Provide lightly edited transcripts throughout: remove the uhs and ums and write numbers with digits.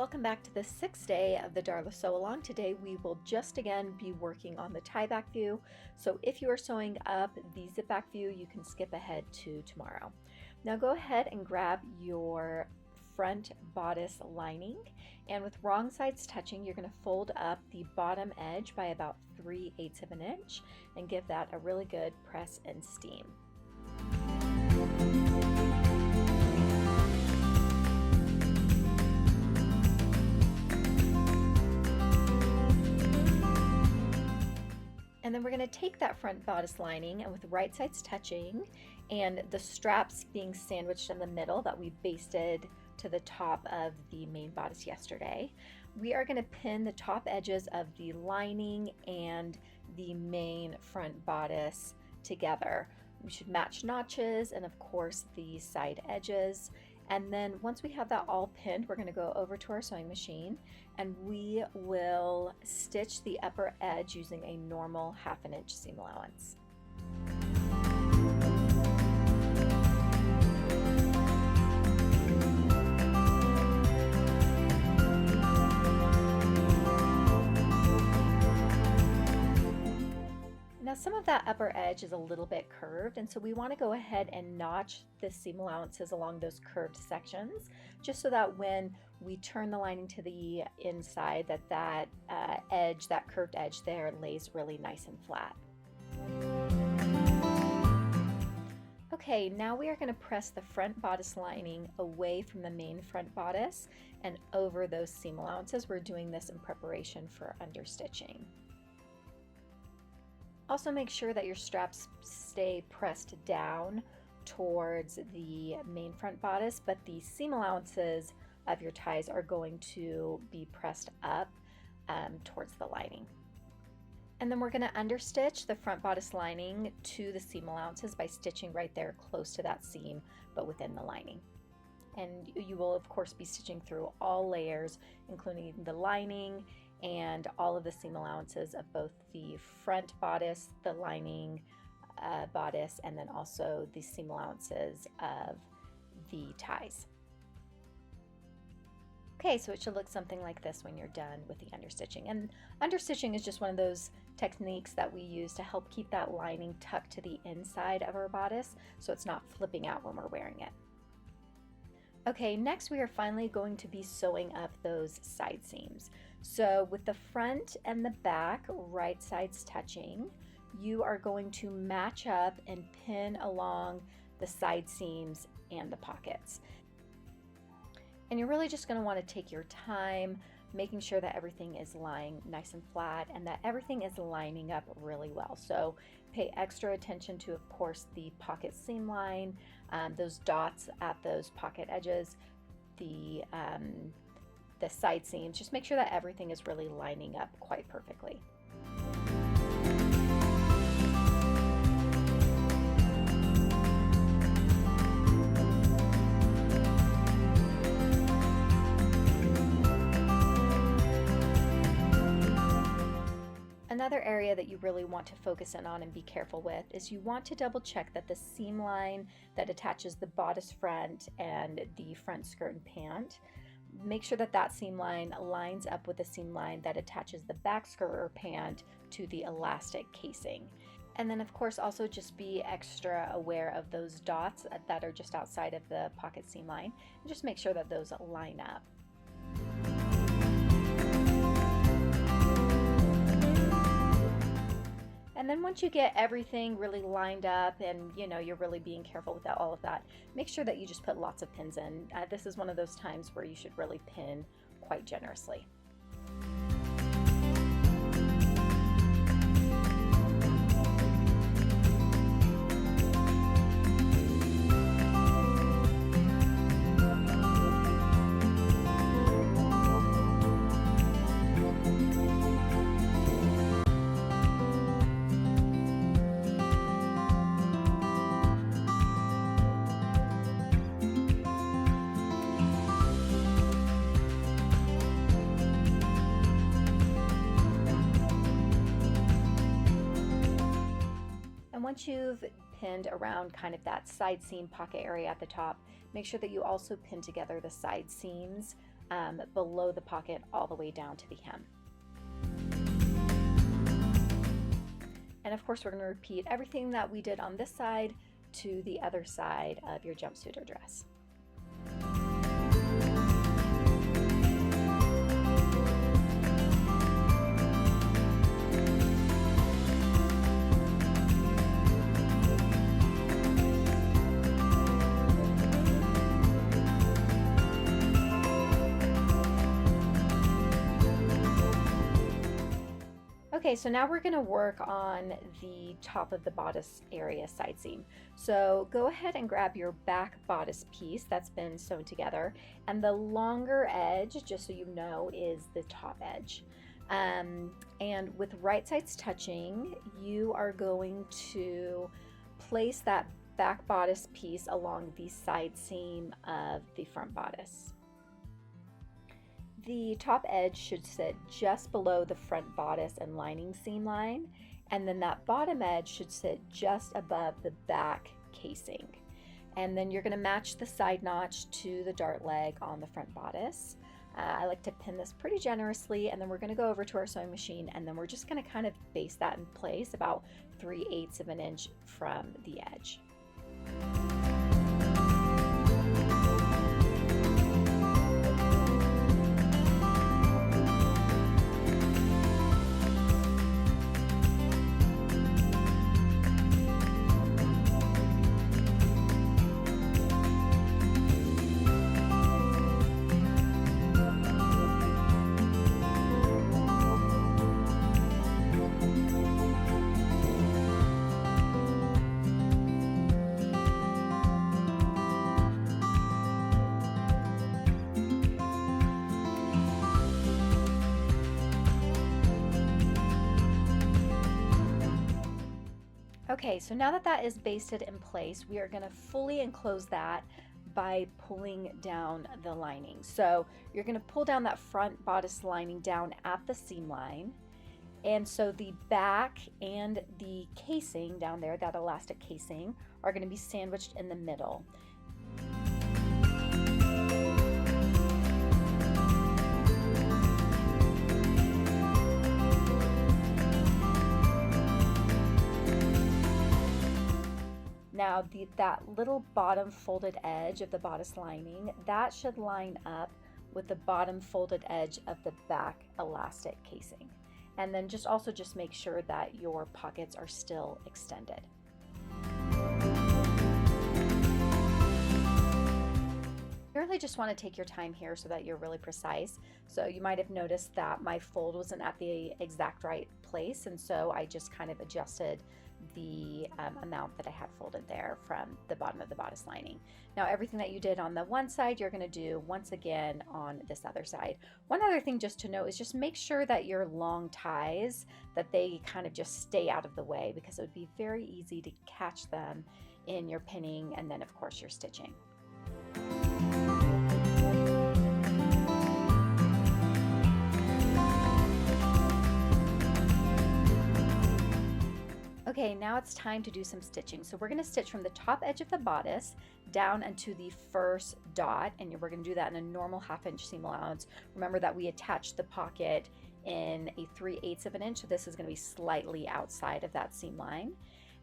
Welcome back to the 6th day of the Darla Sewalong. Today we will just again be working on the tie back view. So if you are sewing up the zip back view, you can skip ahead to tomorrow. Now go ahead and grab your front bodice lining, and with wrong sides touching, you're going to fold up the bottom edge by about 3/8 of an inch and give that a really good press and steam. And then we're going to take that front bodice lining, and with right sides touching and the straps being sandwiched in the middle that we basted to the top of the main bodice yesterday, we are going to pin the top edges of the lining and the main front bodice together. We should match notches and of course the side edges. And then once we have that all pinned, we're going to go over to our sewing machine and we will stitch the upper edge using a normal 1/2 inch seam allowance. Now some of that upper edge is a little bit curved, and so we want to go ahead and notch the seam allowances along those curved sections, just so that when we turn the lining to the inside, that edge, that curved edge there, lays really nice and flat. Okay, now we are going to press the front bodice lining away from the main front bodice and over those seam allowances. We're doing this in preparation for understitching. Also make sure that your straps stay pressed down towards the main front bodice, but the seam allowances of your ties are going to be pressed up towards the lining. And then we're going to understitch the front bodice lining to the seam allowances by stitching right there close to that seam, but within the lining. And you will of course be stitching through all layers, including the lining and all of the seam allowances of both the front bodice, the lining bodice, and then also the seam allowances of the ties. Okay, so it should look something like this when you're done with the understitching. And understitching is just one of those techniques that we use to help keep that lining tucked to the inside of our bodice so it's not flipping out when we're wearing it. Okay, next we are finally going to be sewing up those side seams. So with the front and the back right sides touching, you are going to match up and pin along the side seams and the pockets. And you're really just going to want to take your time, making sure that everything is lying nice and flat and that everything is lining up really well. So pay extra attention to, of course, the pocket seam line, those dots at those pocket edges, the side seams. Just make sure that everything is really lining up quite perfectly. Another area that you really want to focus in on and be careful with is you want to double check that the seam line that attaches the bodice front and the front skirt and pant, make sure that that seam line lines up with the seam line that attaches the back skirt or pant to the elastic casing. And then of course also just be extra aware of those dots that are just outside of the pocket seam line and just make sure that those line up. And then once you get everything really lined up and you're really being careful with all of that, make sure that you just put lots of pins in. This is one of those times where you should really pin quite generously. Once you've pinned around kind of that side seam pocket area at the top, make sure that you also pin together the side seams below the pocket all the way down to the hem. And of course, we're going to repeat everything that we did on this side to the other side of your jumpsuit or dress. Okay, so now we're going to work on the top of the bodice area side seam. So go ahead and grab your back bodice piece that's been sewn together, and the longer edge, just so you know, is the top edge. And with right sides touching, you are going to place that back bodice piece along the side seam of the front bodice. The top edge should sit just below the front bodice and lining seam line, and then that bottom edge should sit just above the back casing. And then you're going to match the side notch to the dart leg on the front bodice. I like to pin this pretty generously, and then we're going to go over to our sewing machine, and then we're just going to kind of base that in place about 3/8 of an inch from the edge. Okay, so now that that is basted in place, we are going to fully enclose that by pulling down the lining. So you're going to pull down that front bodice lining down at the seam line. And so the back and the casing down there, that elastic casing, are going to be sandwiched in the middle. Now that little bottom folded edge of the bodice lining, that should line up with the bottom folded edge of the back elastic casing. And then just make sure that your pockets are still extended. You really just want to take your time here so that you're really precise. So you might have noticed that my fold wasn't at the exact right place, and so I just kind of adjusted the amount that I had folded there from the bottom of the bodice lining. Now everything that you did on the one side, you're going to do once again on this other side. One other thing just to note is just make sure that your long ties, that they kind of just stay out of the way, because it would be very easy to catch them in your pinning and then of course your stitching. Okay, now it's time to do some stitching. So we're going to stitch from the top edge of the bodice down into the first dot, and we're going to do that in a normal 1/2 inch seam allowance. Remember that we attached the pocket in a 3/8 of an inch, so this is going to be slightly outside of that seam line.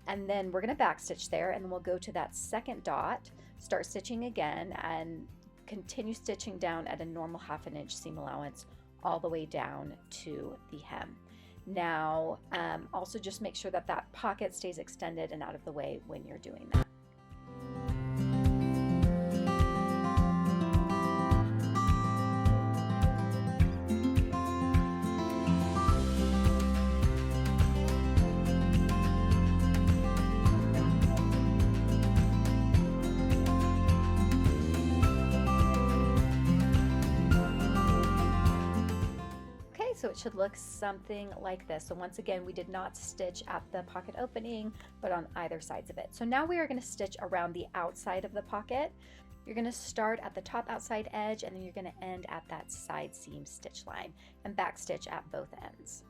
And then we're going to back stitch there, and then we'll go to that second dot, start stitching again, and continue stitching down at a normal 1/2 inch seam allowance all the way down to the hem. Now, also just make sure that that pocket stays extended and out of the way when you're doing that. So it should look something like this. So once again, we did not stitch at the pocket opening, but on either sides of it. So now we are going to stitch around the outside of the pocket. You're going to start at the top outside edge, and then you're going to end at that side seam stitch line and back stitch at both ends.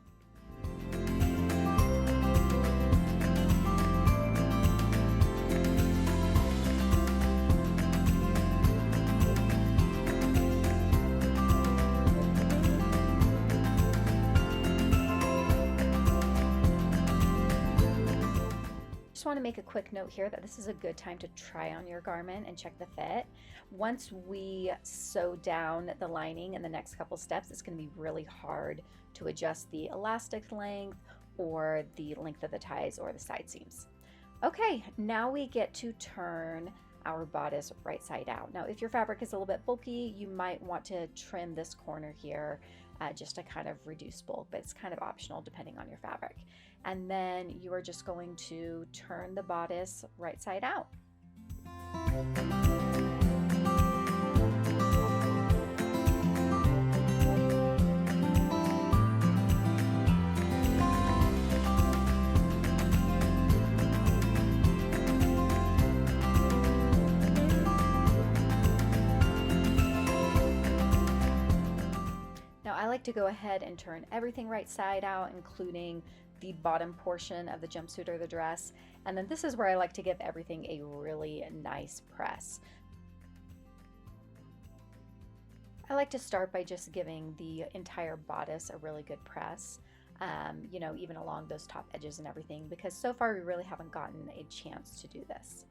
want to make a quick note here that this is a good time to try on your garment and check the fit. Once we sew down the lining in the next couple steps, it's going to be really hard to adjust the elastic length or the length of the ties or the side seams. Okay, now we get to turn our bodice right side out. Now, if your fabric is a little bit bulky, you might want to trim this corner here just to kind of reduce bulk, but it's kind of optional depending on your fabric. And then you are just going to turn the bodice right side out. I like to go ahead and turn everything right side out, including the bottom portion of the jumpsuit or the dress. And then this is where I like to give everything a really nice press. I like to start by just giving the entire bodice a really good press, you know, even along those top edges and everything, because so far we really haven't gotten a chance to do this.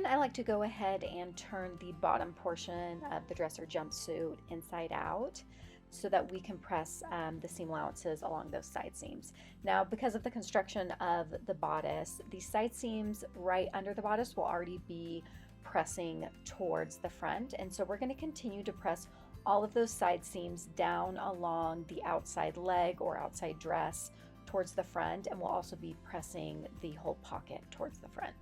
I like to go ahead and turn the bottom portion of the dress or jumpsuit inside out so that we can press the seam allowances along those side seams. Now, because of the construction of the bodice, the side seams right under the bodice will already be pressing towards the front, and so we're going to continue to press all of those side seams down along the outside leg or outside dress towards the front, and we'll also be pressing the whole pocket towards the front.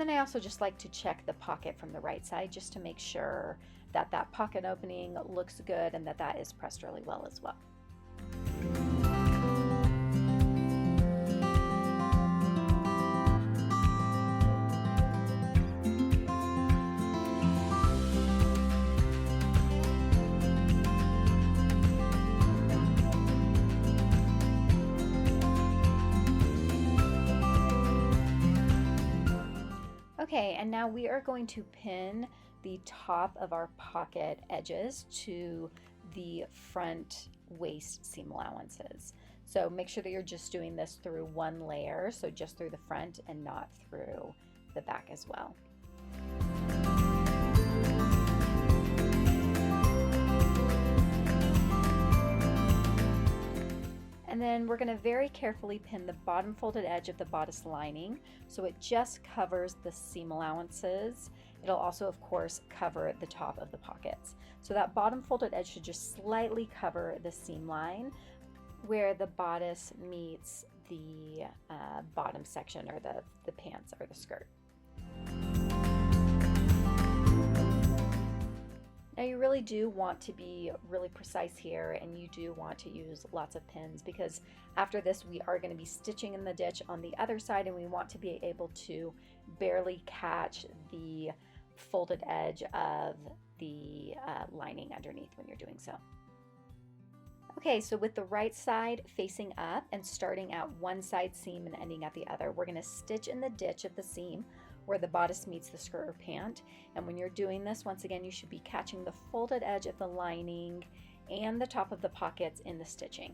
I also just like to check the pocket from the right side just to make sure that that pocket opening looks good and that that is pressed really well as well. Okay, and now we are going to pin the top of our pocket edges to the front waist seam allowances. So make sure that you're just doing this through one layer, so just through the front and not through the back as well. And then we're going to very carefully pin the bottom folded edge of the bodice lining so it just covers the seam allowances. It'll also, of course, cover the top of the pockets. So that bottom folded edge should just slightly cover the seam line where the bodice meets the bottom section or the pants or the skirt. Now you really do want to be really precise here, and you do want to use lots of pins because after this we are going to be stitching in the ditch on the other side, and we want to be able to barely catch the folded edge of the lining underneath when you're doing so. Okay, so with the right side facing up and starting at one side seam and ending at the other, we're going to stitch in the ditch of the seam where the bodice meets the skirt or pant. And when you're doing this, once again, you should be catching the folded edge of the lining and the top of the pockets in the stitching.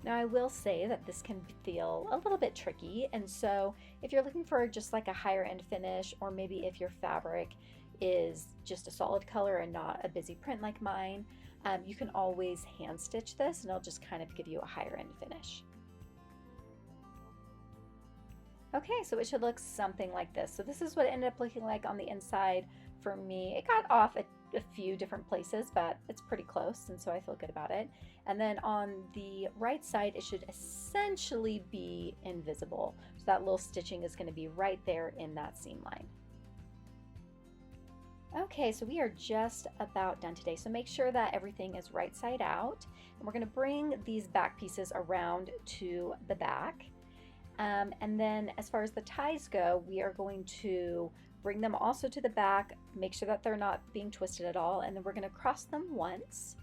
Now I will say that this can feel a little bit tricky, and so if you're looking for just like a higher end finish, or maybe if your fabric is just a solid color and not a busy print like mine, you can always hand stitch this and it'll just kind of give you a higher end finish. Okay, so it should look something like this. So this is what it ended up looking like on the inside for me. It got off a a few different places, but it's pretty close, and so I feel good about it. And then on the right side, it should essentially be invisible. So that little stitching is going to be right there in that seam line. Okay, so we are just about done today. So make sure that everything is right side out. And we're going to bring these back pieces around to the back. And then as far as the ties go, we are going to bring them also to the back, make sure that they're not being twisted at all, and then we're going to cross them once,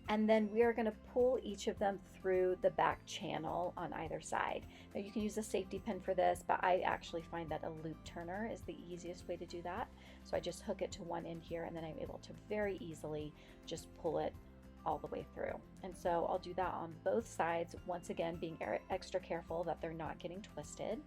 and then we are going to pull each of them through the back channel on either side. Now you can use a safety pin for this, but I actually find that a loop turner is the easiest way to do that. So I just hook it to one end here, and then I'm able to very easily just pull it all the way through. And so I'll do that on both sides, once again being extra careful that they're not getting twisted.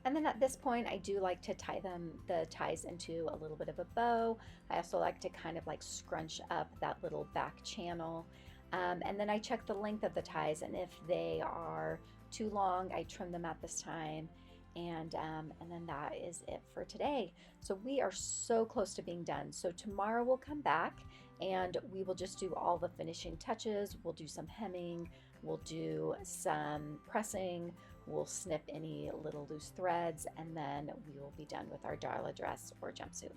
And then at this point, I do like to tie the ties into a little bit of a bow. I also like to kind of like scrunch up that little back channel. And then I check the length of the ties, and if they are too long, I trim them at this time. And then that is it for today. So we are so close to being done. So tomorrow we'll come back and we will just do all the finishing touches. We'll do some hemming, we'll do some pressing, we'll snip any little loose threads, and then we will be done with our Darla dress or jumpsuit.